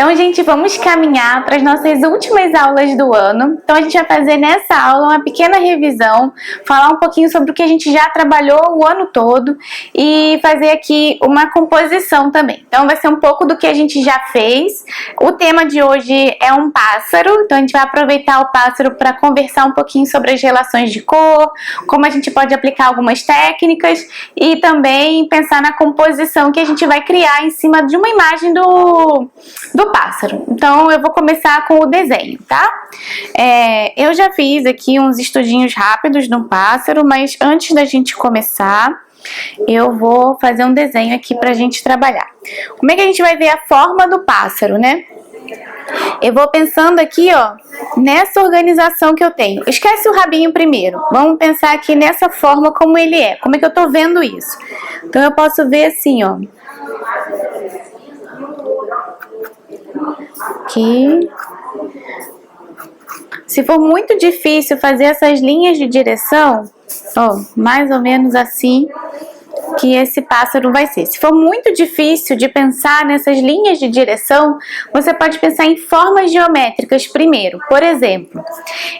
Então, gente, vamos caminhar para as nossas últimas aulas do ano. Então, a gente vai fazer nessa aula uma pequena revisão, falar um pouquinho sobre o que a gente já trabalhou o ano todo e fazer aqui uma composição também. Então, vai ser um pouco do que a gente já fez. O tema de hoje é um pássaro, então a gente vai aproveitar o pássaro para conversar um pouquinho sobre as relações de cor, como a gente pode aplicar algumas técnicas e também pensar na composição que a gente vai criar em cima de uma imagem do pássaro. Então eu vou começar com o desenho, tá? Eu já fiz aqui uns estudinhos rápidos no pássaro, mas antes da gente começar, eu vou fazer um desenho aqui pra gente trabalhar. Como é que a gente vai ver a forma do pássaro, né? Eu vou pensando aqui, ó, nessa organização que eu tenho. Esquece o rabinho primeiro. Vamos pensar aqui nessa forma como ele é. Como é que eu tô vendo isso? Então eu posso ver assim, ó. Aqui. Se for muito difícil fazer essas linhas de direção, ó, mais ou menos assim que esse pássaro vai ser. Se for muito difícil de pensar nessas linhas de direção, você pode pensar em formas geométricas primeiro. Por exemplo,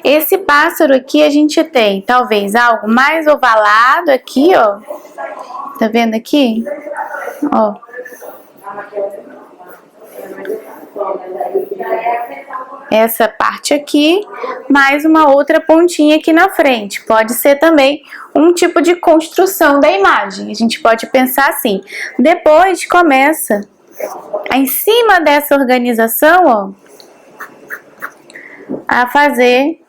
esse pássaro aqui a gente tem talvez algo mais ovalado aqui, ó. Tá vendo aqui? Ó. Essa parte aqui, mais uma outra pontinha aqui na frente. Pode ser também um tipo de construção da imagem. A gente pode pensar assim. Depois começa, em cima dessa organização, ó, a fazer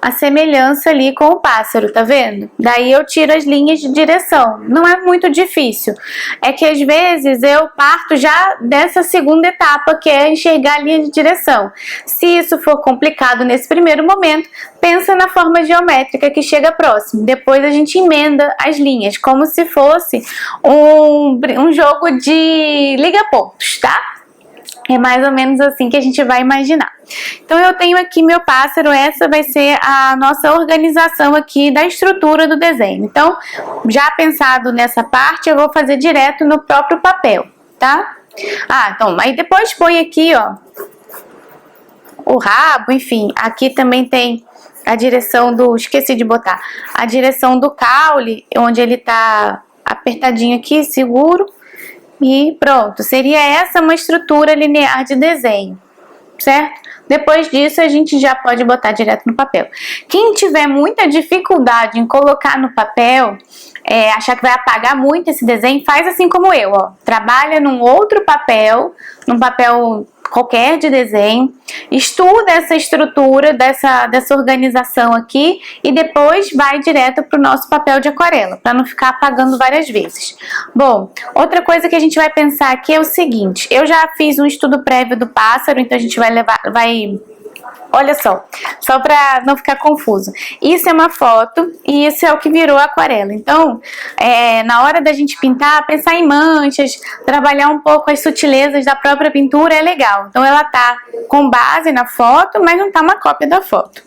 a semelhança ali com o pássaro, tá vendo? Daí eu tiro as linhas de direção. Não é muito difícil. É que às vezes eu parto já dessa segunda etapa, que é enxergar a linha de direção. Se isso for complicado nesse primeiro momento, pensa na forma geométrica que chega próximo. Depois a gente emenda as linhas, como se fosse um jogo de liga-pontos, tá? É mais ou menos assim que a gente vai imaginar. Então eu tenho aqui meu pássaro, essa vai ser a nossa organização aqui da estrutura do desenho. Então, já pensado nessa parte, eu vou fazer direto no próprio papel, tá? Então, aí depois põe aqui, ó, o rabo, enfim, aqui também tem a direção do, esqueci de botar, a direção do caule, onde ele tá apertadinho aqui, seguro. E pronto, seria essa uma estrutura linear de desenho, certo? Depois disso a gente já pode botar direto no papel. Quem tiver muita dificuldade em colocar no papel, achar que vai apagar muito esse desenho, faz assim como eu, ó. Trabalha num outro papel, num papel qualquer de desenho, estuda essa estrutura dessa organização aqui e depois vai direto para o nosso papel de aquarela, para não ficar apagando várias vezes. Bom, outra coisa que a gente vai pensar aqui é o seguinte, eu já fiz um estudo prévio do pássaro, então a gente olha só para não ficar confuso. Isso é uma foto e isso é o que virou aquarela. Então, na hora da gente pintar, pensar em manchas, trabalhar um pouco as sutilezas da própria pintura é legal. Então, ela tá com base na foto, mas não tá uma cópia da foto.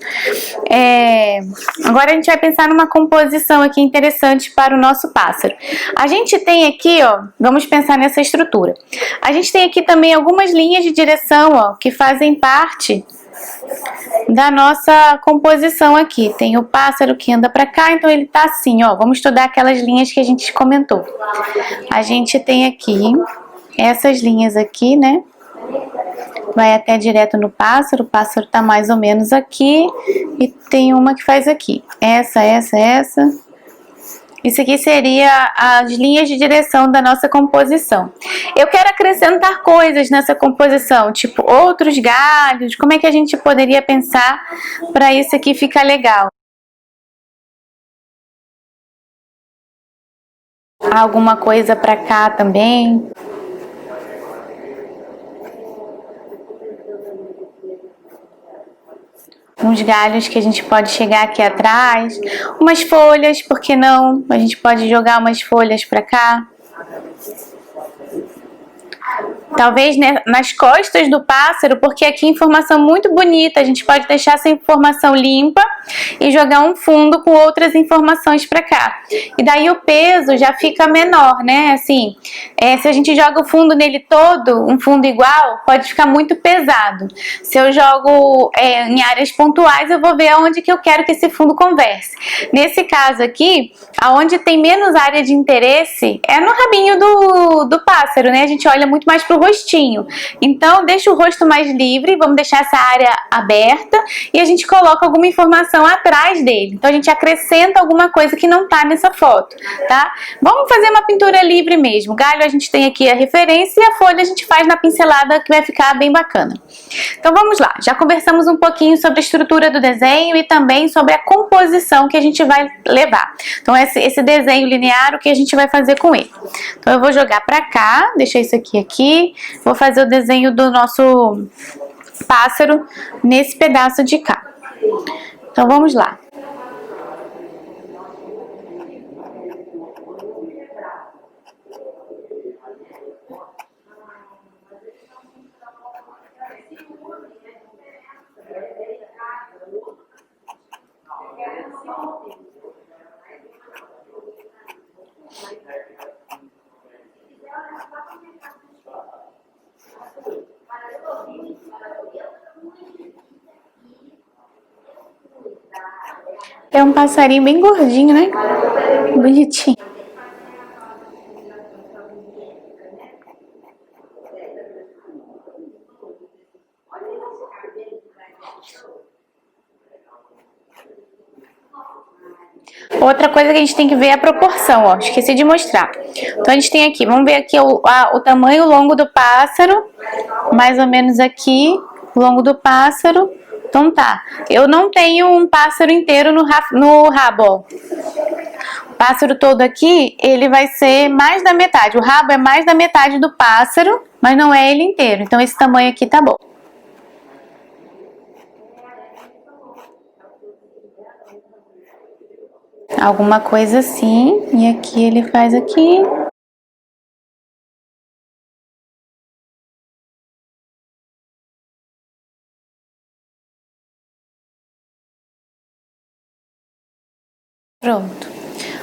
Agora a gente vai pensar numa composição aqui interessante para o nosso pássaro. A gente tem aqui, ó, vamos pensar nessa estrutura. A gente tem aqui também algumas linhas de direção, ó, que fazem parte da nossa composição aqui. Tem o pássaro que anda para cá, então ele tá assim, ó. Vamos estudar aquelas linhas que a gente comentou. A gente tem aqui essas linhas aqui, né? Vai até direto no pássaro, o pássaro tá mais ou menos aqui e tem uma que faz aqui. Essa. Isso aqui seria as linhas de direção da nossa composição. Eu quero acrescentar coisas nessa composição, tipo outros galhos. Como é que a gente poderia pensar para isso aqui ficar legal? Alguma coisa para cá também. Uns galhos que a gente pode chegar aqui atrás, umas folhas, por que não? A gente pode jogar umas folhas para cá. Talvez, né, nas costas do pássaro, porque aqui informação muito bonita, a gente pode deixar essa informação limpa e jogar um fundo com outras informações para cá. E daí o peso já fica menor, né? Assim, se a gente joga o fundo nele todo, um fundo igual, pode ficar muito pesado. Se eu jogo em áreas pontuais, eu vou ver aonde que eu quero que esse fundo converse. Nesse caso aqui, aonde tem menos área de interesse, é no rabinho do pássaro, né? A gente olha muito mais pro rostinho. Então, deixa o rosto mais livre, vamos deixar essa área aberta e a gente coloca alguma informação atrás dele. Então, a gente acrescenta alguma coisa que não tá nessa foto, tá? Vamos fazer uma pintura livre mesmo. O galho a gente tem aqui a referência e a folha a gente faz na pincelada que vai ficar bem bacana. Então, vamos lá. Já conversamos um pouquinho sobre a estrutura do desenho e também sobre a composição que a gente vai levar. Então, esse desenho linear, o que a gente vai fazer com ele. Então, eu vou jogar pra cá, deixar isso aqui. Vou fazer o desenho do nosso pássaro nesse pedaço de cá. Então, vamos lá. É um passarinho bem gordinho, né? Bonitinho. Outra coisa que a gente tem que ver é a proporção, ó. Esqueci de mostrar. Então, a gente tem aqui, vamos ver aqui o tamanho longo do pássaro. Mais ou menos aqui, o longo do pássaro. Então tá, eu não tenho um pássaro inteiro no rabo, ó. O pássaro todo aqui, ele vai ser mais da metade. O rabo é mais da metade do pássaro, mas não é ele inteiro. Então esse tamanho aqui tá bom. Alguma coisa assim, e aqui ele faz aqui. Pronto.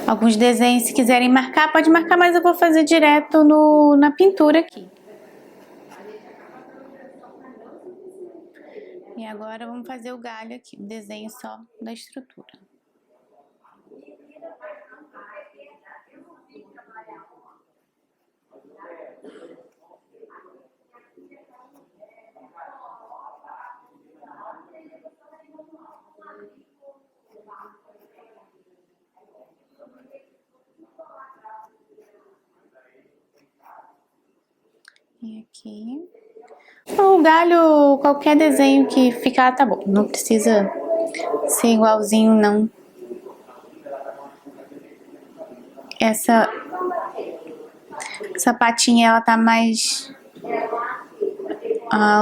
Alguns desenhos, se quiserem marcar, pode marcar, mas eu vou fazer direto na pintura aqui. E agora vamos fazer o galho aqui, um desenho só da estrutura. E aqui. O galho, qualquer desenho que ficar tá bom. Não precisa ser igualzinho, não. Essa patinha, ela tá mais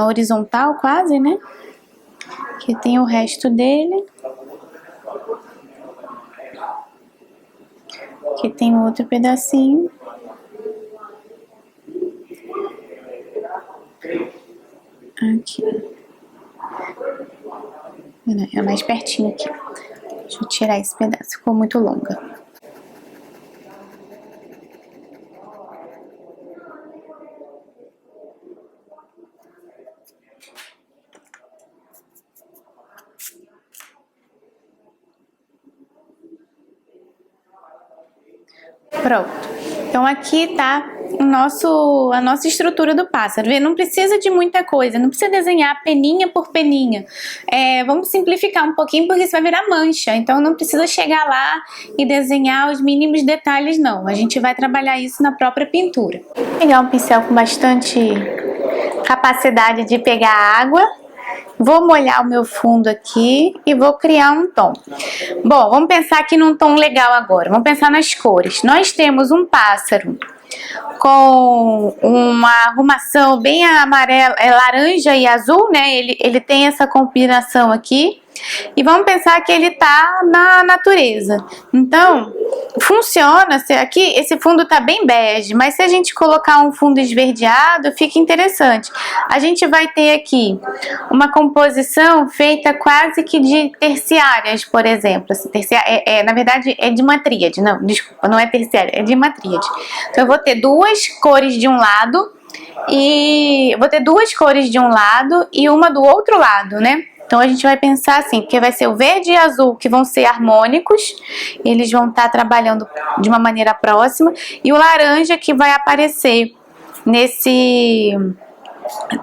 horizontal quase, né? Aqui tem o resto dele. Aqui tem outro pedacinho. Aqui. É mais pertinho aqui. Deixa eu tirar esse pedaço, ficou muito longa. Pronto. Então aqui tá a nossa estrutura do pássaro. Vê? Não precisa de muita coisa, não precisa desenhar peninha por peninha. Vamos simplificar um pouquinho porque isso vai virar mancha. Então não precisa chegar lá e desenhar os mínimos detalhes, não. A gente vai trabalhar isso na própria pintura. Vou pegar um pincel com bastante capacidade de pegar água. Vou molhar o meu fundo aqui e vou criar um tom. Bom, vamos pensar aqui num tom legal agora. Vamos pensar nas cores. Nós temos um pássaro com uma arrumação bem amarela, laranja e azul, né? Ele tem essa combinação aqui. E vamos pensar que ele tá na natureza. Então, funciona, se aqui esse fundo tá bem bege, mas se a gente colocar um fundo esverdeado, fica interessante. A gente vai ter aqui uma composição feita quase que de terciárias, por exemplo. Na verdade, é de uma tríade. Não, desculpa, não é terciária, é de uma tríade. Então, eu vou ter duas cores de um lado e vou ter duas cores de um lado e uma do outro lado, né? Então a gente vai pensar assim, porque vai ser o verde e azul que vão ser harmônicos, eles vão estar trabalhando de uma maneira próxima, e o laranja que vai aparecer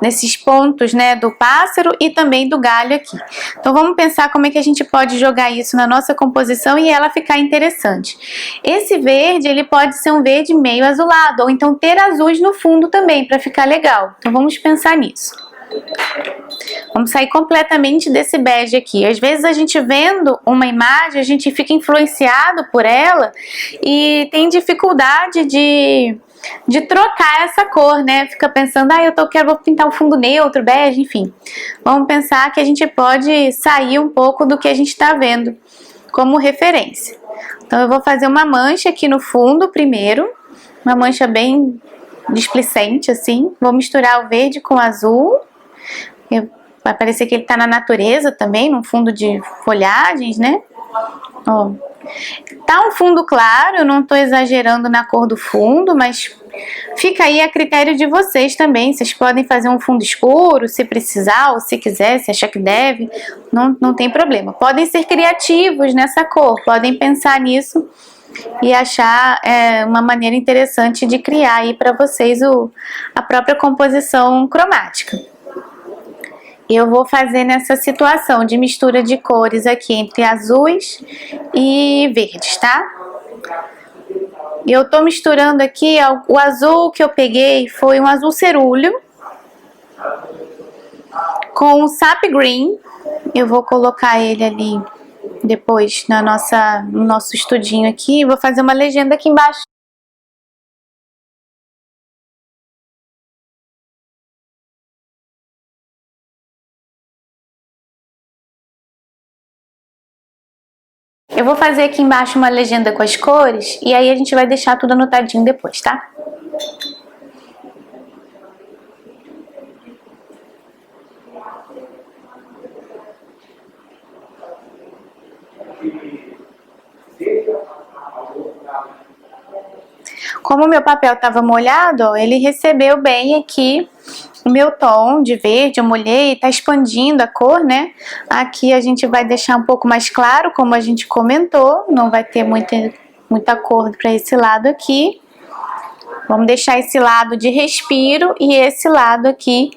nesses pontos, né, do pássaro e também do galho aqui. Então vamos pensar como é que a gente pode jogar isso na nossa composição e ela ficar interessante. Esse verde, ele pode ser um verde meio azulado, ou então ter azuis no fundo também, para ficar legal. Então vamos pensar nisso. Vamos sair completamente desse bege aqui. Às vezes a gente vendo uma imagem, a gente fica influenciado por ela e tem dificuldade de trocar essa cor, né? Fica pensando, vou pintar um fundo neutro, bege, enfim. Vamos pensar que a gente pode sair um pouco do que a gente está vendo como referência. Então eu vou fazer uma mancha aqui no fundo primeiro, uma mancha bem displicente assim. Vou misturar o verde com o azul. Vai parecer que ele tá na natureza também, num fundo de folhagens, né? Ó. Tá um fundo claro, eu não tô exagerando na cor do fundo, mas fica aí a critério de vocês também. Vocês podem fazer um fundo escuro, se precisar, ou se quiser, se achar que deve, não tem problema. Podem ser criativos nessa cor, podem pensar nisso e achar uma maneira interessante de criar aí para vocês a própria composição cromática. Eu vou fazer nessa situação de mistura de cores aqui entre azuis e verdes, tá? Eu tô misturando aqui, o azul que eu peguei foi um azul cerúleo com o sap green. Eu vou colocar ele ali depois no nosso estudinho aqui. Vou fazer uma legenda aqui embaixo. Eu vou fazer aqui embaixo uma legenda com as cores e aí a gente vai deixar tudo anotadinho depois, tá? Como o meu papel estava molhado, ó, ele recebeu bem aqui o meu tom de verde, eu molhei, tá expandindo a cor, né? Aqui a gente vai deixar um pouco mais claro, como a gente comentou, não vai ter muita cor para esse lado aqui. Vamos deixar esse lado de respiro e esse lado aqui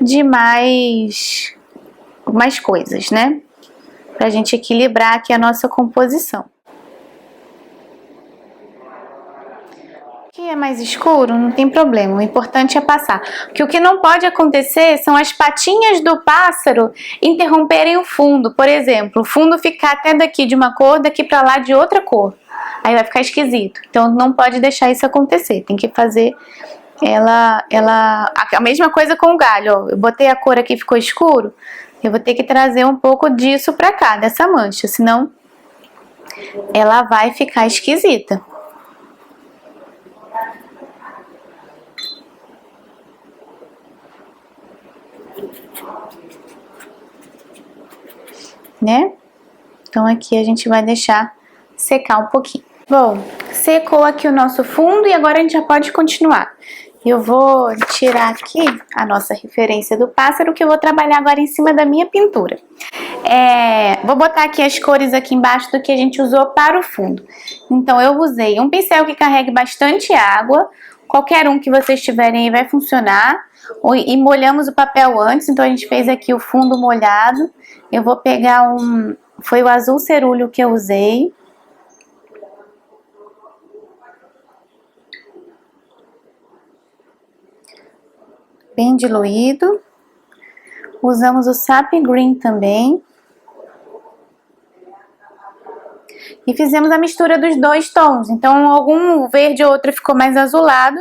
de mais coisas, né? Pra gente equilibrar aqui a nossa composição. Que é mais escuro, não tem problema, o importante é passar. Porque o que não pode acontecer são as patinhas do pássaro interromperem o fundo. Por exemplo, o fundo ficar até daqui de uma cor, daqui pra lá de outra cor. Aí vai ficar esquisito. Então não pode deixar isso acontecer, tem que fazer a mesma coisa com o galho, ó. Eu botei a cor aqui, ficou escuro, eu vou ter que trazer um pouco disso pra cá, dessa mancha, senão ela vai ficar esquisita. Né? Então aqui a gente vai deixar secar um pouquinho. Bom, secou aqui o nosso fundo e agora a gente já pode continuar. Eu vou tirar aqui a nossa referência do pássaro, que eu vou trabalhar agora em cima da minha pintura. Vou botar aqui as cores aqui embaixo do que a gente usou para o fundo. Então eu usei um pincel que carregue bastante água, qualquer um que vocês tiverem aí vai funcionar. E molhamos o papel antes, então a gente fez aqui o fundo molhado. Eu vou pegar foi o azul cerúleo que eu usei. Bem diluído. Usamos o sap green também. E fizemos a mistura dos dois tons. Então algum verde ou outro ficou mais azulado,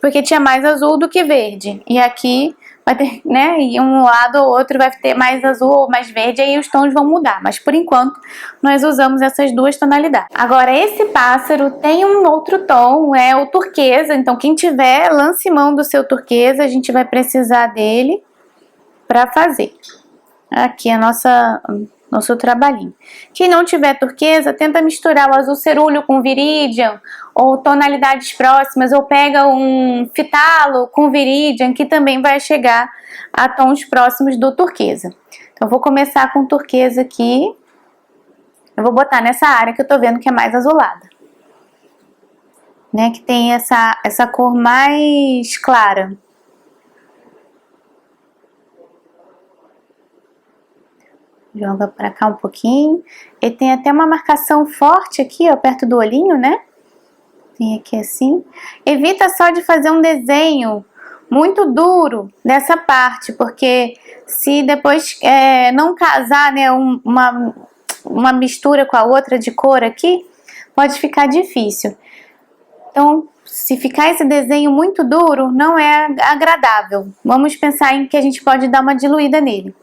porque tinha mais azul do que verde. E aqui vai ter, né? E um lado ou outro vai ter mais azul ou mais verde, aí os tons vão mudar. Mas por enquanto nós usamos essas duas tonalidades. Agora esse pássaro tem um outro tom, é o turquesa. Então quem tiver, lance mão do seu turquesa, a gente vai precisar dele para fazer. Aqui é nosso trabalhinho. Quem não tiver turquesa, tenta misturar o azul cerúleo com viridian, ou tonalidades próximas, ou pega um fitalo com viridian, que também vai chegar a tons próximos do turquesa. Então eu vou começar com turquesa aqui. Eu vou botar nessa área que eu tô vendo que é mais azulada, né? Que tem essa cor mais clara. Joga pra cá um pouquinho. Ele tem até uma marcação forte aqui, ó, perto do olhinho, né? Tem aqui assim. Evita só de fazer um desenho muito duro nessa parte, porque se depois não casar, né, uma mistura com a outra de cor aqui, pode ficar difícil. Então, se ficar esse desenho muito duro, não é agradável. Vamos pensar em que a gente pode dar uma diluída nele.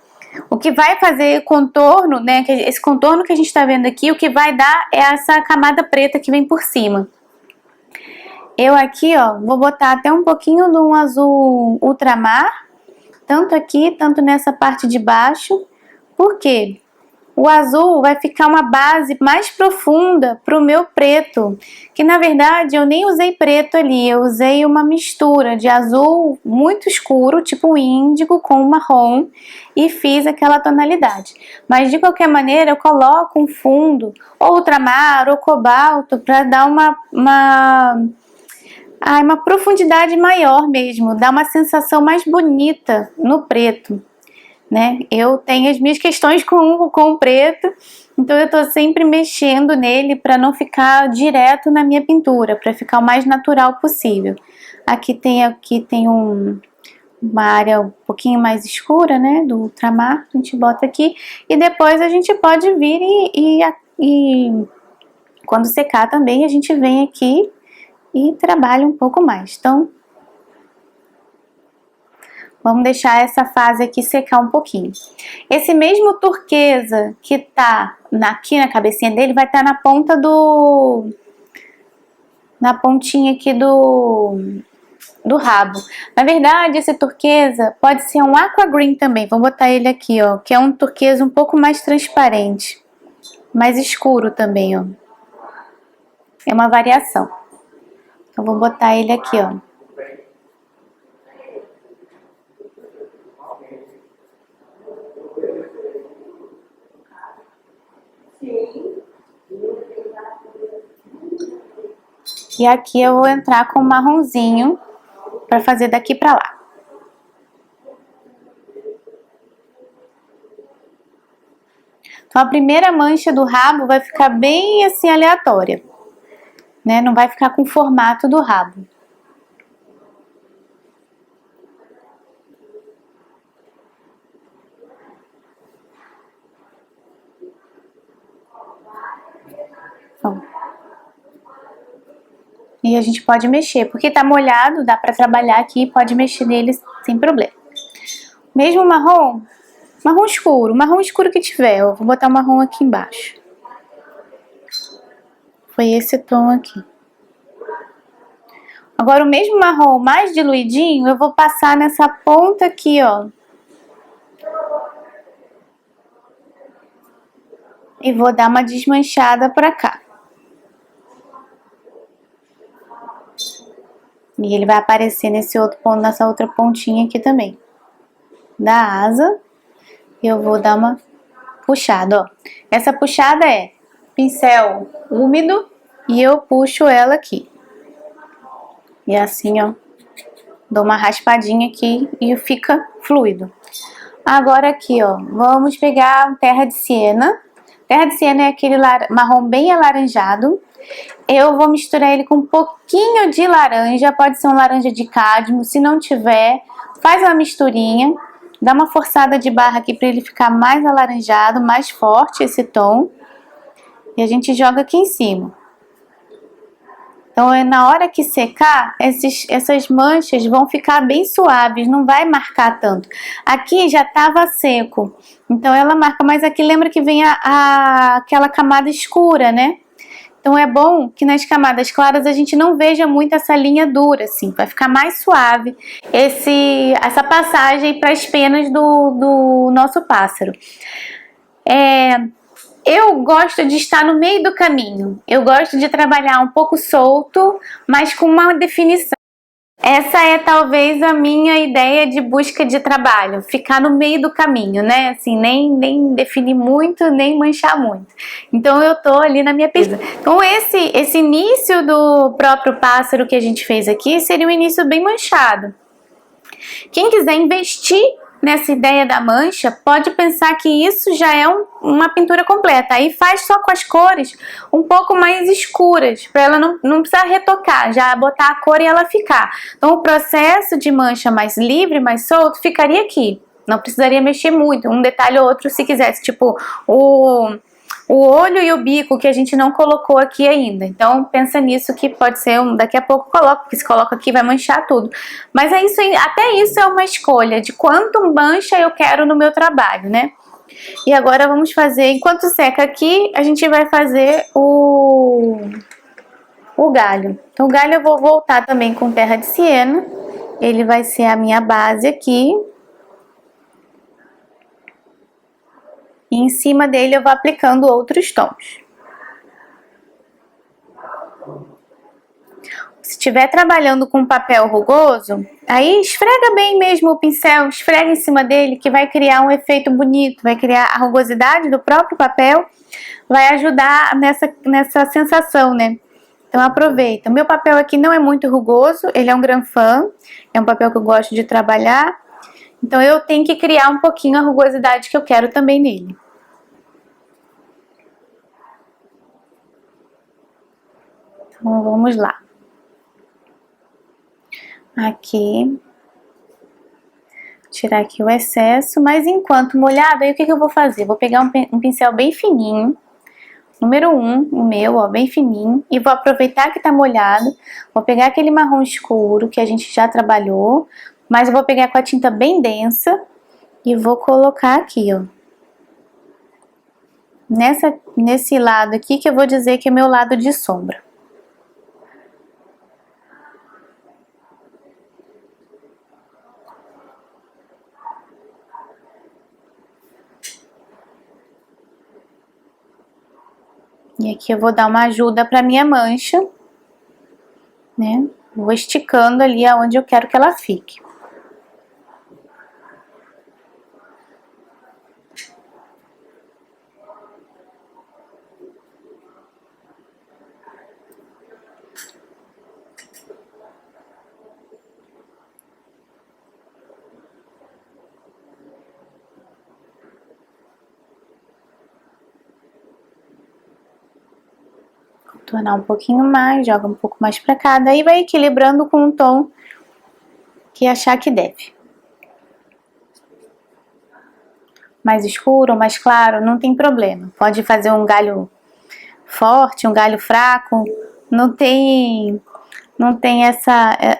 O que vai fazer contorno, né, esse contorno que a gente está vendo aqui, o que vai dar é essa camada preta que vem por cima. Eu aqui, ó, vou botar até um pouquinho de um azul ultramar, tanto aqui, tanto nessa parte de baixo. Por quê? O azul vai ficar uma base mais profunda para o meu preto, que na verdade eu nem usei preto ali, eu usei uma mistura de azul muito escuro, tipo índigo, com marrom, e fiz aquela tonalidade. Mas de qualquer maneira eu coloco um fundo, ou ultramar, ou cobalto, para dar uma profundidade maior mesmo, dar uma sensação mais bonita no preto. Né? Eu tenho as minhas questões com o preto, então eu tô sempre mexendo nele para não ficar direto na minha pintura, para ficar o mais natural possível. Aqui tem uma área um pouquinho mais escura, né, do ultramar, a gente bota aqui e depois a gente pode vir e quando secar também a gente vem aqui e trabalha um pouco mais. Então vamos deixar essa fase aqui secar um pouquinho. Esse mesmo turquesa que tá aqui na cabecinha dele vai estar na ponta na pontinha aqui do rabo. Na verdade, esse turquesa pode ser um aqua green também. Vou botar ele aqui, ó, que é um turquesa um pouco mais transparente, mais escuro também, ó. É uma variação. Então vou botar ele aqui, ó. E aqui eu vou entrar com marronzinho para fazer daqui para lá. Então a primeira mancha do rabo vai ficar bem assim aleatória, né? Não vai ficar com o formato do rabo. E a gente pode mexer, porque tá molhado, dá pra trabalhar aqui, pode mexer nele sem problema. Mesmo marrom marrom escuro que tiver, eu vou botar o marrom aqui embaixo. Foi esse tom aqui. Agora o mesmo marrom mais diluidinho, eu vou passar nessa ponta aqui, ó. E vou dar uma desmanchada pra cá. E ele vai aparecer nesse outro ponto, nessa outra pontinha aqui também. Da asa. E eu vou dar uma puxada, ó. Essa puxada é pincel úmido e eu puxo ela aqui. E assim, ó, dou uma raspadinha aqui e fica fluido. Agora aqui, ó, vamos pegar terra de siena. Terra de siena é aquele marrom bem alaranjado. Eu vou misturar ele com um pouquinho de laranja, pode ser um laranja de cádmio, se não tiver, faz uma misturinha, dá uma forçada de barra aqui para ele ficar mais alaranjado, mais forte esse tom, e a gente joga aqui em cima. Então, na hora que secar, essas manchas vão ficar bem suaves, não vai marcar tanto. Aqui já estava seco, então ela marca, mas aqui lembra que vem aquela camada escura, né? Então é bom que nas camadas claras a gente não veja muito essa linha dura, assim, vai ficar mais suave essa passagem para as penas do nosso pássaro. Eu gosto de estar no meio do caminho, eu gosto de trabalhar um pouco solto, mas com uma definição. Essa é talvez a minha ideia de busca de trabalho, ficar no meio do caminho, né? Assim, nem definir muito, nem manchar muito. Então eu tô ali na minha pesquisa. Então esse início do próprio pássaro que a gente fez aqui seria um início bem manchado. Quem quiser investir nessa ideia da mancha, pode pensar que isso já é uma pintura completa. Aí faz só com as cores um pouco mais escuras, para ela não precisar retocar, já botar a cor e ela ficar. Então o processo de mancha mais livre, mais solto, ficaria aqui. Não precisaria mexer muito, um detalhe ou outro se quisesse, tipo o olho e o bico que a gente não colocou aqui ainda. Então pensa nisso que pode ser daqui a pouco coloco, porque se coloca aqui vai manchar tudo. Mas é isso, até isso é uma escolha de quanto mancha eu quero no meu trabalho, né? E agora vamos fazer, enquanto seca aqui, a gente vai fazer o galho. Então o galho eu vou voltar também com terra de siena. Ele vai ser a minha base aqui. E em cima dele eu vou aplicando outros tons. Se estiver trabalhando com papel rugoso, aí esfrega bem mesmo o pincel, esfrega em cima dele, que vai criar um efeito bonito, vai criar a rugosidade do próprio papel, vai ajudar nessa sensação, né? Então aproveita. O meu papel aqui não é muito rugoso, ele é um Granfan, é um papel que eu gosto de trabalhar. Então eu tenho que criar um pouquinho a rugosidade que eu quero também nele. Então vamos lá. Aqui. Tirar aqui o excesso, mas enquanto molhado, aí o que eu vou fazer? Vou pegar um pincel bem fininho, número 1, o meu, ó, bem fininho, e vou aproveitar que tá molhado, vou pegar aquele marrom escuro que a gente já trabalhou, mas eu vou pegar com a tinta bem densa e vou colocar aqui, ó. Nesse lado aqui que eu vou dizer que é meu lado de sombra. E aqui eu vou dar uma ajuda para minha mancha, né? Vou esticando ali aonde eu quero que ela fique. Contornar um pouquinho mais, joga um pouco mais pra cá, daí vai equilibrando com o tom que achar que deve. Mais escuro ou mais claro, não tem problema. Pode fazer um galho forte, um galho fraco, não tem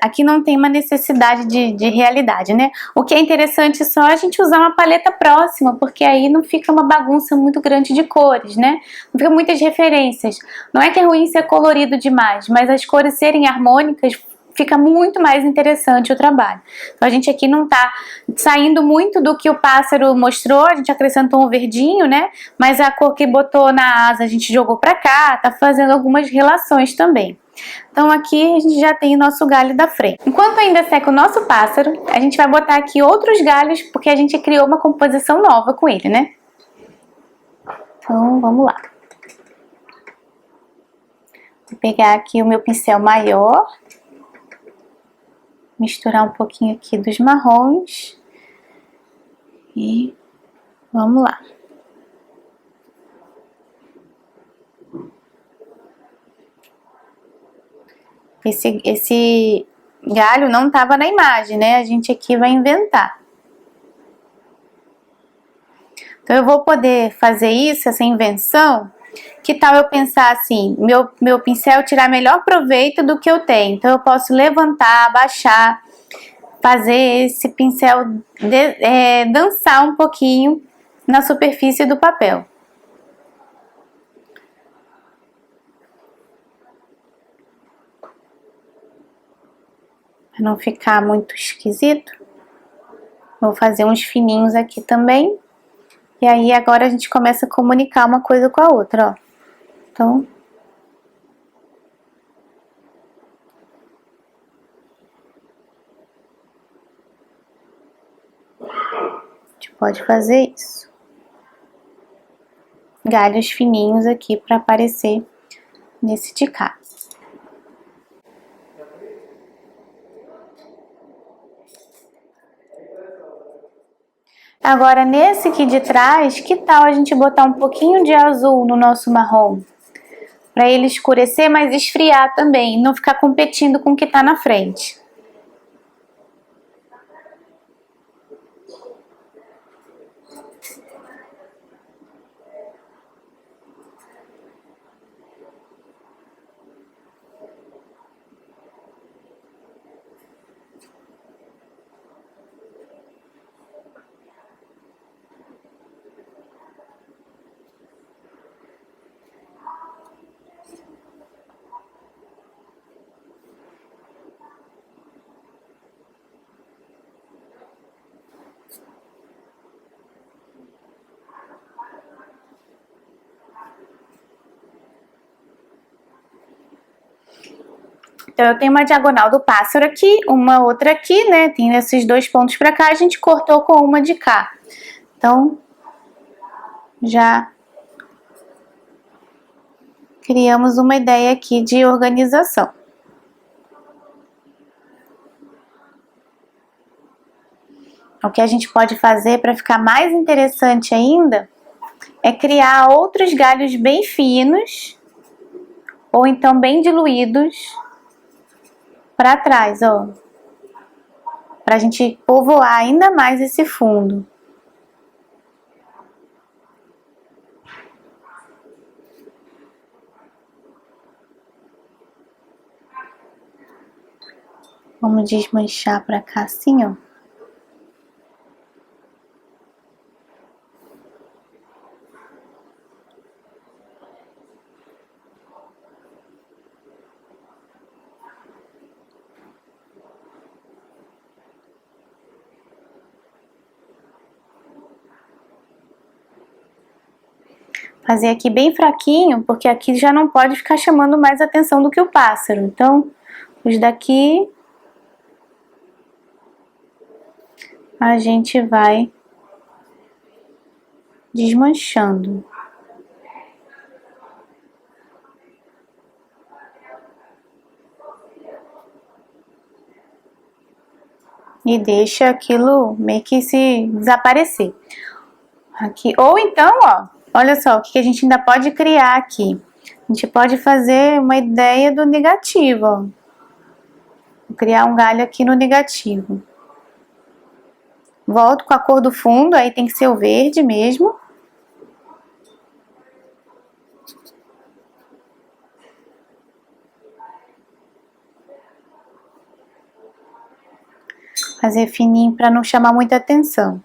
aqui não tem uma necessidade de realidade, né? O que é interessante é só a gente usar uma paleta próxima, porque aí não fica uma bagunça muito grande de cores, né? Não fica muitas referências. Não é que é ruim ser colorido demais, mas as cores serem harmônicas fica muito mais interessante o trabalho. Então a gente aqui não tá saindo muito do que o pássaro mostrou, a gente acrescentou um verdinho, né? Mas a cor que botou na asa a gente jogou pra cá, tá fazendo algumas relações também. Então aqui a gente já tem o nosso galho da frente. Enquanto ainda seca o nosso pássaro, a gente vai botar aqui outros galhos, porque a gente criou uma composição nova com ele, né? Então vamos lá. Vou pegar aqui o meu pincel maior, misturar um pouquinho aqui dos marrons e vamos lá. Esse galho não estava na imagem, né? A gente aqui vai inventar. Então eu vou poder fazer isso, essa invenção, Que tal eu pensar assim, meu pincel tirar melhor proveito do que eu tenho? Então eu posso levantar, abaixar, fazer esse pincel dançar um pouquinho na superfície do papel. Para não ficar muito esquisito, vou fazer uns fininhos aqui também. E aí agora a gente começa a comunicar uma coisa com a outra, ó. Então, a gente pode fazer isso. Galhos fininhos aqui para aparecer nesse de cá. Agora, nesse aqui de trás, que tal a gente botar um pouquinho de azul no nosso marrom? Para ele escurecer, mas esfriar também, não ficar competindo com o que tá na frente. Então, eu tenho uma diagonal do pássaro aqui, uma outra aqui, né? Tem esses dois pontos pra cá, a gente cortou com uma de cá. Então, já criamos uma ideia aqui de organização. O que a gente pode fazer para ficar mais interessante ainda é criar outros galhos bem finos, ou então bem diluídos, para trás, ó, para a gente povoar ainda mais esse fundo. Vamos desmanchar para cá assim, ó. Fazer aqui bem fraquinho, porque aqui já não pode ficar chamando mais atenção do que o pássaro. Então, os daqui a gente vai desmanchando. E deixa aquilo meio que se desaparecer. Aqui. Ou então, ó, olha só, o que a gente ainda pode criar aqui. A gente pode fazer uma ideia do negativo, ó. Vou criar um galho aqui no negativo. Volto com a cor do fundo, aí tem que ser o verde mesmo. Fazer fininho para não chamar muita atenção.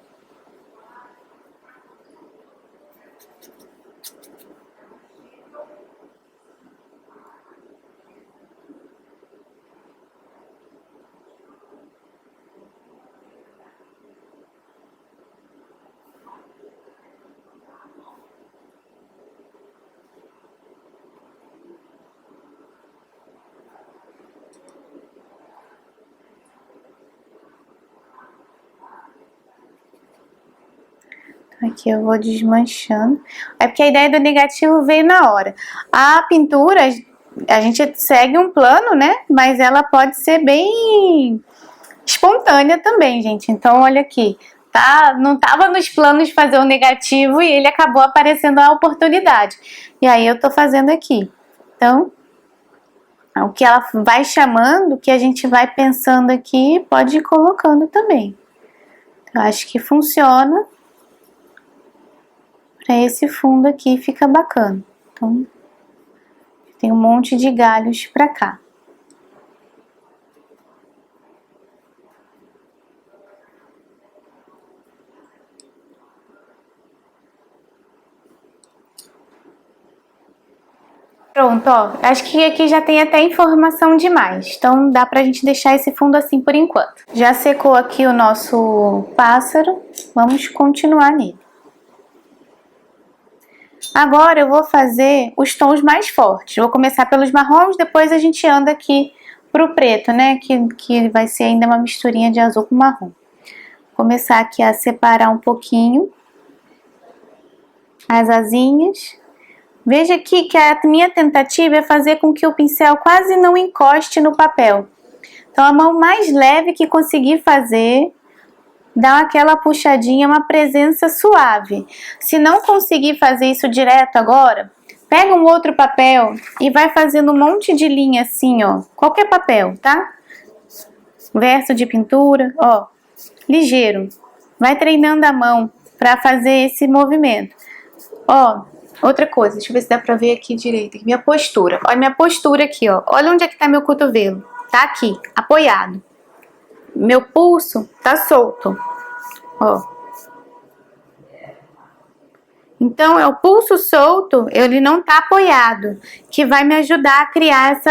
Aqui eu vou desmanchando. É porque a ideia do negativo veio na hora. A pintura, a gente segue um plano, né? Mas ela pode ser bem espontânea também, gente. Então, olha aqui. Tá, não estava nos planos fazer o negativo e ele acabou aparecendo a oportunidade. E aí eu tô fazendo aqui. Então, o que ela vai chamando, o que a gente vai pensando aqui, pode ir colocando também. Eu acho que funciona. Para esse fundo aqui fica bacana. Então, tem um monte de galhos pra cá. Pronto, ó, acho que aqui já tem até informação demais, então dá pra gente deixar esse fundo assim por enquanto. Já secou aqui o nosso pássaro, vamos continuar nele. Agora eu vou fazer os tons mais fortes, vou começar pelos marrons, depois a gente anda aqui pro preto, né, que vai ser ainda uma misturinha de azul com marrom. Vou começar aqui a separar um pouquinho as asinhas. Veja aqui que a minha tentativa é fazer com que o pincel quase não encoste no papel. Então, a mão mais leve que conseguir fazer, dá aquela puxadinha, uma presença suave. Se não conseguir fazer isso direto agora, pega um outro papel e vai fazendo um monte de linha assim, ó. Qualquer papel, tá? Verso de pintura, ó. Ligeiro. Vai treinando a mão pra fazer esse movimento. Ó. Outra coisa, deixa eu ver se dá pra ver aqui direito. Minha postura. Olha minha postura aqui, ó. Olha onde é que tá meu cotovelo. Tá aqui, apoiado. Meu pulso tá solto. Ó. Então, é o pulso solto, ele não tá apoiado, que vai me ajudar a criar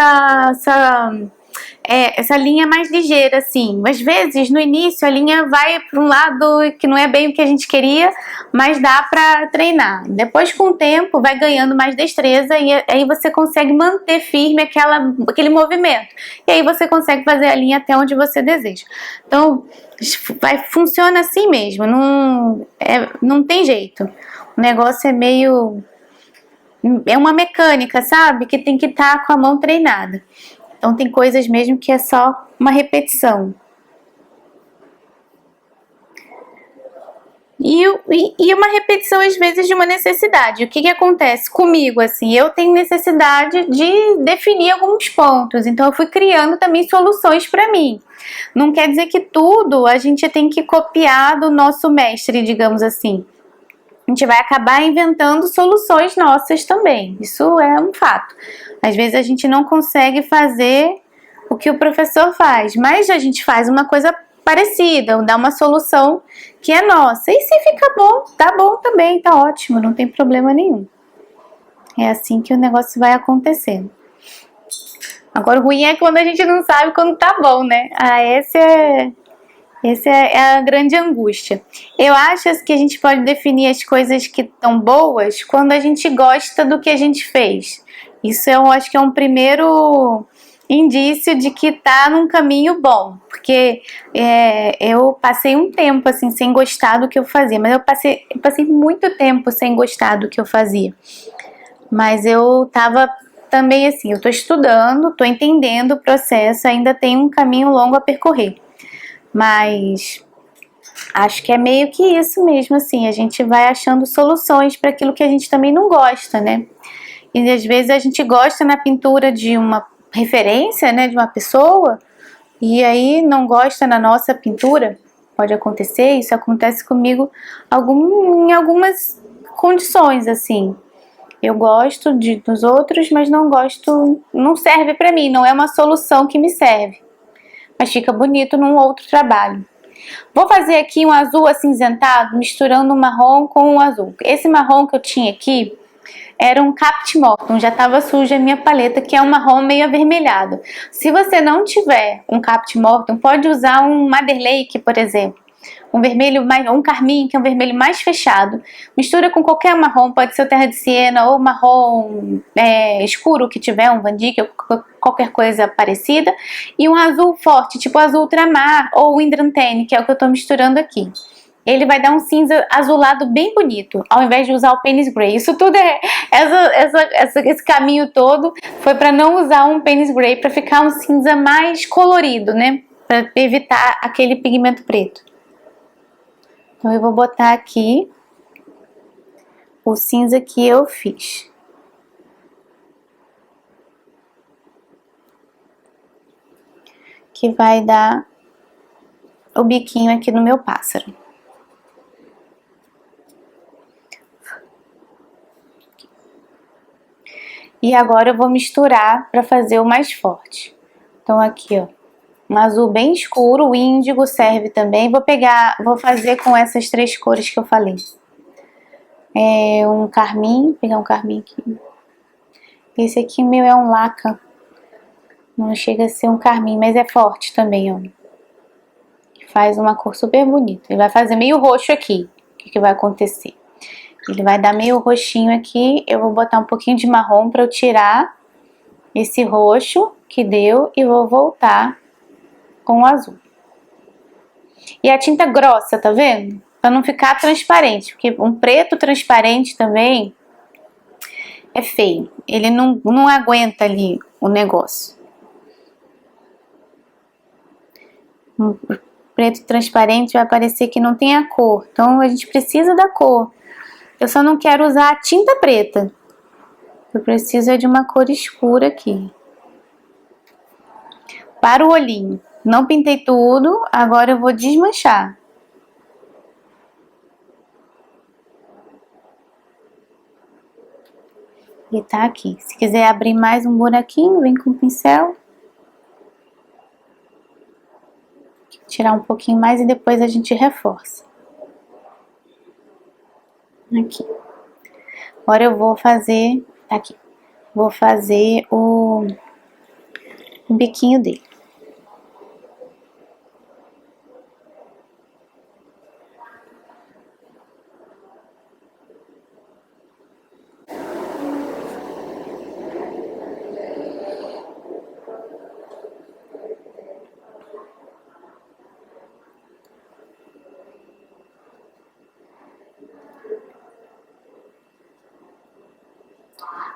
essa linha mais ligeira, assim. Às vezes, no início, a linha vai para um lado que não é bem o que a gente queria, mas dá para treinar. Depois, com o tempo, vai ganhando mais destreza e aí você consegue manter firme aquele movimento. E aí você consegue fazer a linha até onde você deseja. Então, funciona assim mesmo, não tem jeito. O negócio é meio... é uma mecânica, sabe? Que tem que estar com a mão treinada. Então, tem coisas mesmo que é só uma repetição. E uma repetição, às vezes, de uma necessidade. O que acontece comigo, assim? Eu tenho necessidade de definir alguns pontos. Então, eu fui criando também soluções para mim. Não quer dizer que tudo a gente tem que copiar do nosso mestre, digamos assim. A gente vai acabar inventando soluções nossas também. Isso é um fato. Às vezes a gente não consegue fazer o que o professor faz, mas a gente faz uma coisa parecida, dá uma solução que é nossa. E se fica bom, tá bom também, tá ótimo, não tem problema nenhum. É assim que o negócio vai acontecendo. Agora o ruim é quando a gente não sabe quando tá bom, né? Essa é a grande angústia. Eu acho que a gente pode definir as coisas que estão boas quando a gente gosta do que a gente fez. Isso eu acho que é um primeiro indício de que tá num caminho bom. Porque eu passei um tempo assim sem gostar do que eu fazia. Mas eu passei muito tempo sem gostar do que eu fazia. Mas eu tava também assim, eu tô estudando, tô entendendo o processo, ainda tem um caminho longo a percorrer. Mas acho que é meio que isso mesmo, assim, a gente vai achando soluções para aquilo que a gente também não gosta, né? E às vezes a gente gosta na pintura de uma referência, né, de uma pessoa, e aí não gosta na nossa pintura. Pode acontecer, isso acontece comigo em algumas condições, assim. Eu gosto dos outros, mas não gosto, não serve para mim, não é uma solução que me serve. Mas fica bonito num outro trabalho. Vou fazer aqui um azul acinzentado, misturando o marrom com o azul. Esse marrom que eu tinha aqui era um Caput Mortuum, já estava suja a minha paleta, que é um marrom meio avermelhado. Se você não tiver um Caput Mortuum, pode usar um Madder Lake, por exemplo. Um vermelho um carmim, que é um vermelho mais fechado. Mistura com qualquer marrom, pode ser o terra de siena ou marrom escuro que tiver, um Van Dyck ou qualquer coisa parecida. E um azul forte, tipo azul ultramar ou o Indrantene, que é o que eu estou misturando aqui. Ele vai dar um cinza azulado bem bonito, ao invés de usar o Payne's Gray. Isso tudo esse caminho todo foi para não usar um Payne's Gray, para ficar um cinza mais colorido, né? Para evitar aquele pigmento preto. Então, eu vou botar aqui o cinza que eu fiz. Que vai dar o biquinho aqui no meu pássaro. E agora eu vou misturar para fazer o mais forte. Então aqui, ó, um azul bem escuro, o índigo serve também. Vou fazer com essas 3 cores que eu falei. Um carmim, vou pegar um carmim aqui. Esse aqui meu é um laca. Não chega a ser um carmim, mas é forte também, ó. Faz uma cor super bonita. Ele vai fazer meio roxo aqui. O que vai acontecer? Ele vai dar meio roxinho aqui. Eu vou botar um pouquinho de marrom para eu tirar esse roxo que deu e vou voltar com o azul. E a tinta grossa, tá vendo? Para não ficar transparente, porque um preto transparente também é feio. Ele não aguenta ali o negócio. Um preto transparente vai parecer que não tem a cor. Então a gente precisa da cor. Eu só não quero usar a tinta preta. Eu preciso de uma cor escura aqui. Para o olhinho. Não pintei tudo, agora eu vou desmanchar. E tá aqui. Se quiser abrir mais um buraquinho, vem com o pincel. Tirar um pouquinho mais e depois a gente reforça. Aqui. Agora eu vou fazer, tá aqui. Vou fazer o biquinho dele.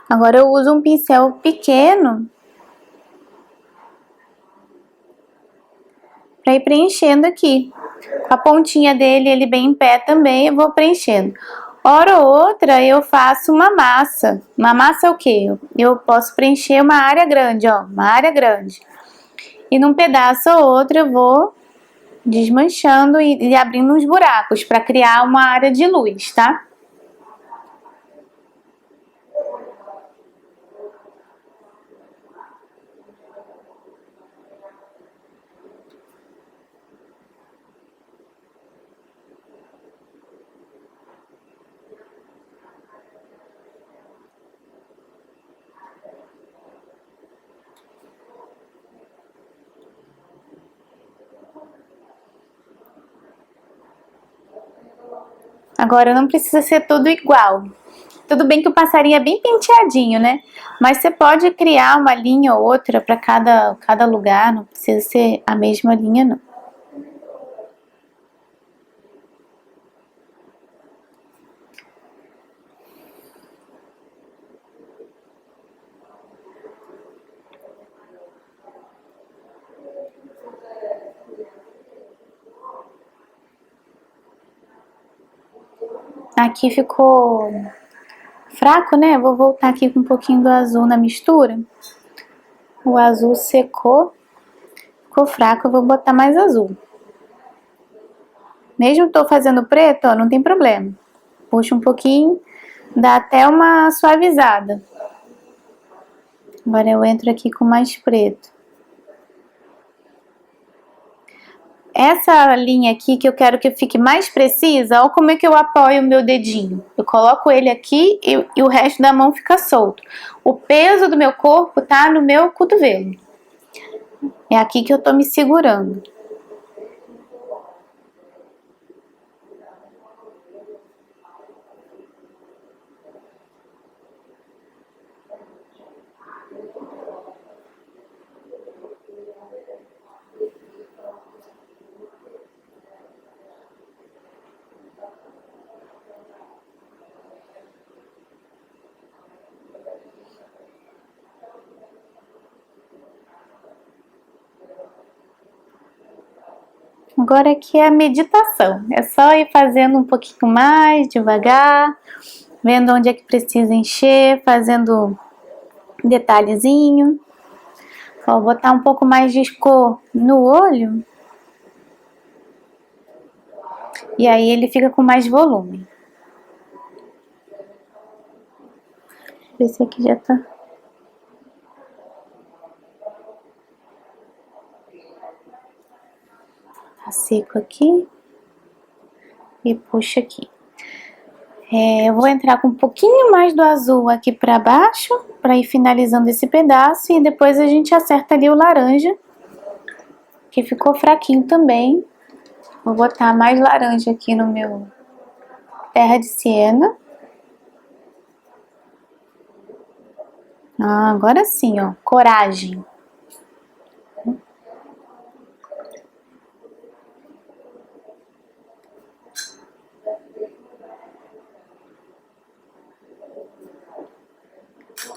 Agora eu uso um pincel pequeno para ir preenchendo aqui. Com a pontinha dele, ele bem em pé também, eu vou preenchendo. Hora ou outra eu faço uma massa. Uma massa é o quê? Eu posso preencher uma área grande, ó, uma área grande. E num pedaço ou outro eu vou desmanchando e abrindo uns buracos para criar uma área de luz, tá? Agora não precisa ser tudo igual. Tudo bem que o passarinho é bem penteadinho, né? Mas você pode criar uma linha ou outra para cada lugar, não precisa ser a mesma linha, não. Aqui ficou fraco, né? Eu vou voltar aqui com um pouquinho do azul na mistura. O azul secou, ficou fraco, eu vou botar mais azul. Mesmo tô fazendo preto, ó, não tem problema. Puxa um pouquinho, dá até uma suavizada. Agora eu entro aqui com mais preto. Essa linha aqui que eu quero que fique mais precisa, olha como é que eu apoio o meu dedinho. Eu coloco ele aqui e o resto da mão fica solto. O peso do meu corpo tá no meu cotovelo. É aqui que eu tô me segurando. Agora aqui é a meditação. É só ir fazendo um pouquinho mais devagar, vendo onde é que precisa encher, fazendo detalhezinho. Vou botar um pouco mais de cor no olho. E aí ele fica com mais volume. Esse aqui já tá Tá seco aqui. E puxa aqui. Eu vou entrar com um pouquinho mais do azul aqui pra baixo, pra ir finalizando esse pedaço, e depois a gente acerta ali o laranja, que ficou fraquinho também. Vou botar mais laranja aqui no meu terra de siena. Agora sim, ó, coragem.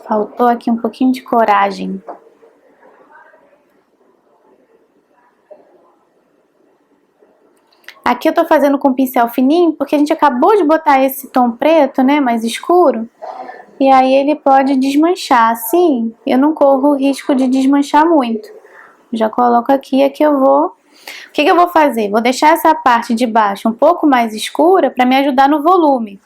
Faltou aqui um pouquinho de coragem. Aqui eu tô fazendo com pincel fininho, porque a gente acabou de botar esse tom preto, né, mais escuro. E aí ele pode desmanchar, assim, eu não corro o risco de desmanchar muito. Já coloco aqui, aqui eu vou... O que eu vou fazer? Vou deixar essa parte de baixo um pouco mais escura para me ajudar no volume.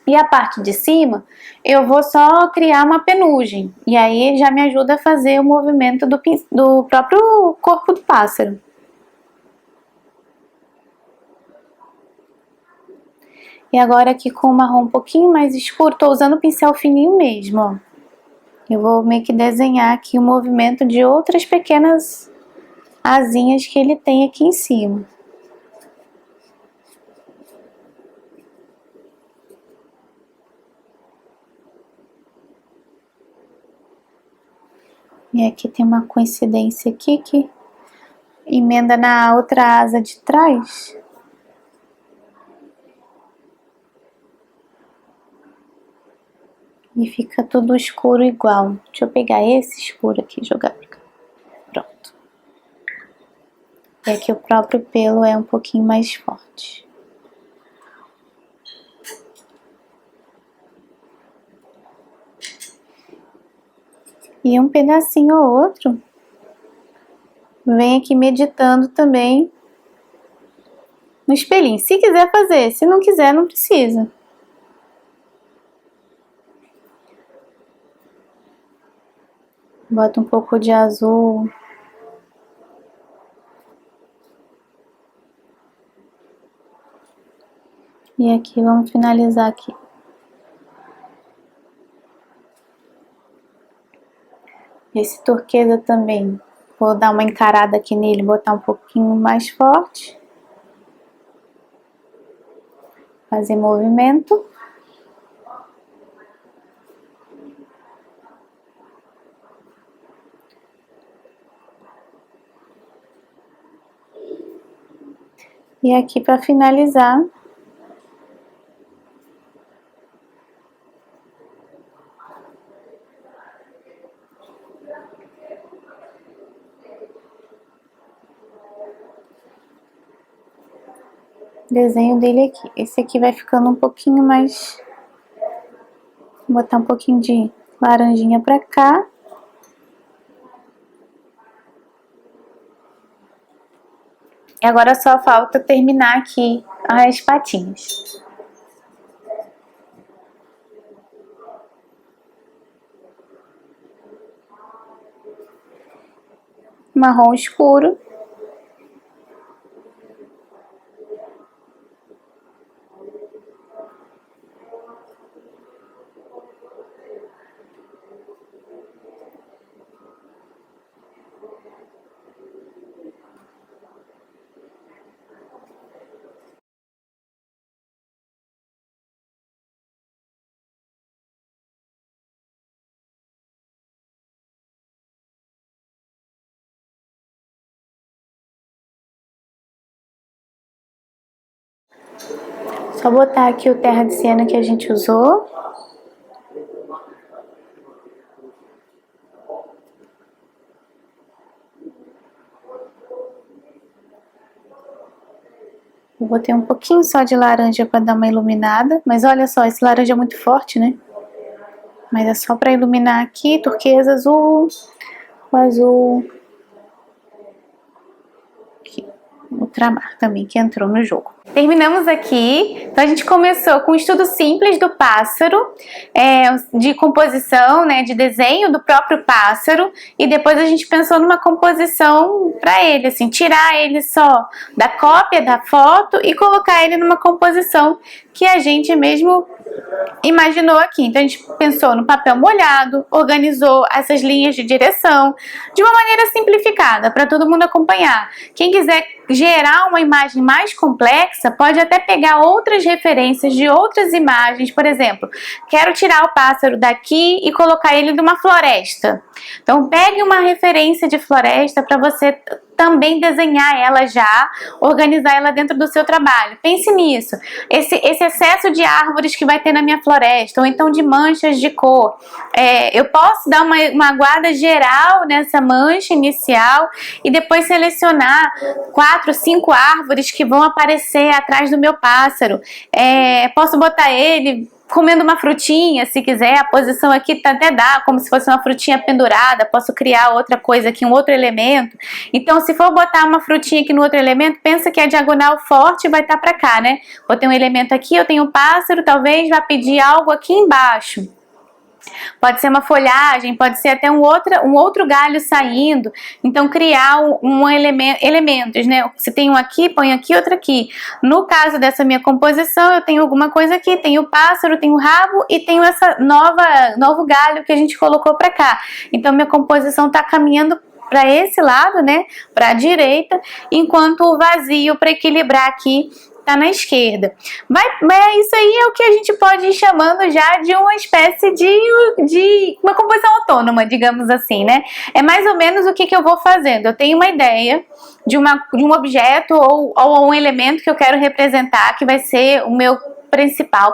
E a parte de cima, eu vou só criar uma penugem. E aí já me ajuda a fazer o movimento do próprio corpo do pássaro. E agora aqui com o marrom um pouquinho mais escuro, tô usando o pincel fininho mesmo, ó. Eu vou meio que desenhar aqui o movimento de outras pequenas asinhas que ele tem aqui em cima. E aqui tem uma coincidência aqui que emenda na outra asa de trás. E fica tudo escuro igual. Deixa eu pegar esse escuro aqui e jogar pra cá. Pronto. E aqui o próprio pelo é um pouquinho mais forte. E um pedacinho ou outro, vem aqui meditando também no espelhinho. Se quiser fazer, se não quiser, não precisa. Bota um pouco de azul. E aqui vamos finalizar aqui. Esse turquesa também, vou dar uma encarada aqui nele, botar um pouquinho mais forte. Fazer movimento. E aqui para finalizar, desenho dele aqui. Esse aqui vai ficando um pouquinho mais... Vou botar um pouquinho de laranjinha pra cá. E agora só falta terminar aqui as patinhas. Marrom escuro. Só botar aqui o terra de siena que a gente usou. Eu botei um pouquinho só de laranja para dar uma iluminada. Mas olha só, esse laranja é muito forte, né? Mas é só para iluminar aqui, turquesa, azul, o azul. Aqui. ultramar também que entrou no jogo. Terminamos aqui, então a gente começou com um estudo simples do pássaro, de composição, né, de desenho do próprio pássaro, e depois a gente pensou numa composição para ele, assim, tirar ele só da cópia da foto e colocar ele numa composição que a gente mesmo imaginou aqui. Então a gente pensou no papel molhado, organizou essas linhas de direção de uma maneira simplificada para todo mundo acompanhar. Quem quiser gerar uma imagem mais complexa pode até pegar outras referências de outras imagens. Por exemplo, quero tirar o pássaro daqui e colocar ele numa floresta. Então pegue uma referência de floresta para você também desenhar ela já, organizar ela dentro do seu trabalho. Pense nisso. Esse excesso de árvores que vai ter na minha floresta, ou então de manchas de cor. Eu posso dar uma guarda geral nessa mancha inicial e depois selecionar 4, 5 árvores que vão aparecer atrás do meu pássaro. Posso botar ele comendo uma frutinha, se quiser, a posição aqui até dá, como se fosse uma frutinha pendurada, posso criar outra coisa aqui, um outro elemento. Então, se for botar uma frutinha aqui no outro elemento, pensa que a diagonal forte vai estar para cá, né? Vou ter um elemento aqui, eu tenho um pássaro, talvez vá pedir algo aqui embaixo. Pode ser uma folhagem, pode ser até um outro galho saindo. Então criar elementos, né? Se tem um aqui, põe aqui, outro aqui. No caso dessa minha composição, eu tenho alguma coisa aqui, tenho o pássaro, tenho o rabo e tenho essa novo galho que a gente colocou para cá. Então minha composição está caminhando para esse lado, né? Para a direita, enquanto o vazio para equilibrar aqui tá na esquerda. Mas isso aí é o que a gente pode ir chamando já de uma espécie de uma composição autônoma, digamos assim, né? É mais ou menos o que eu vou fazendo. Eu tenho uma ideia de um objeto ou um elemento que eu quero representar, que vai ser o meu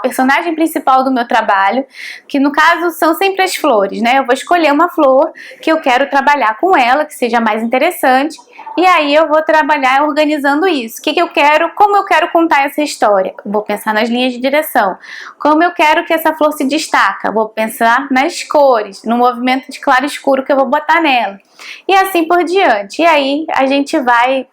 personagem principal do meu trabalho, que no caso são sempre as flores, né? Eu vou escolher uma flor que eu quero trabalhar com ela, que seja mais interessante, e aí eu vou trabalhar organizando isso. O que eu quero, como eu quero contar essa história? Vou pensar nas linhas de direção. Como eu quero que essa flor se destaca? Vou pensar nas cores, no movimento de claro e escuro que eu vou botar nela. E assim por diante. E aí a gente vai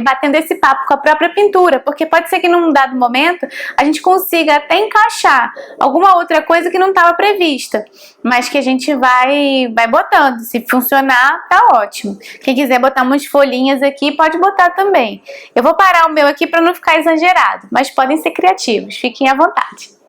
batendo esse papo com a própria pintura, porque pode ser que num dado momento a gente consiga até encaixar alguma outra coisa que não estava prevista, mas que a gente vai botando. Se funcionar, tá ótimo. Quem quiser botar umas folhinhas aqui, pode botar também. Eu vou parar o meu aqui para não ficar exagerado, mas podem ser criativos, fiquem à vontade.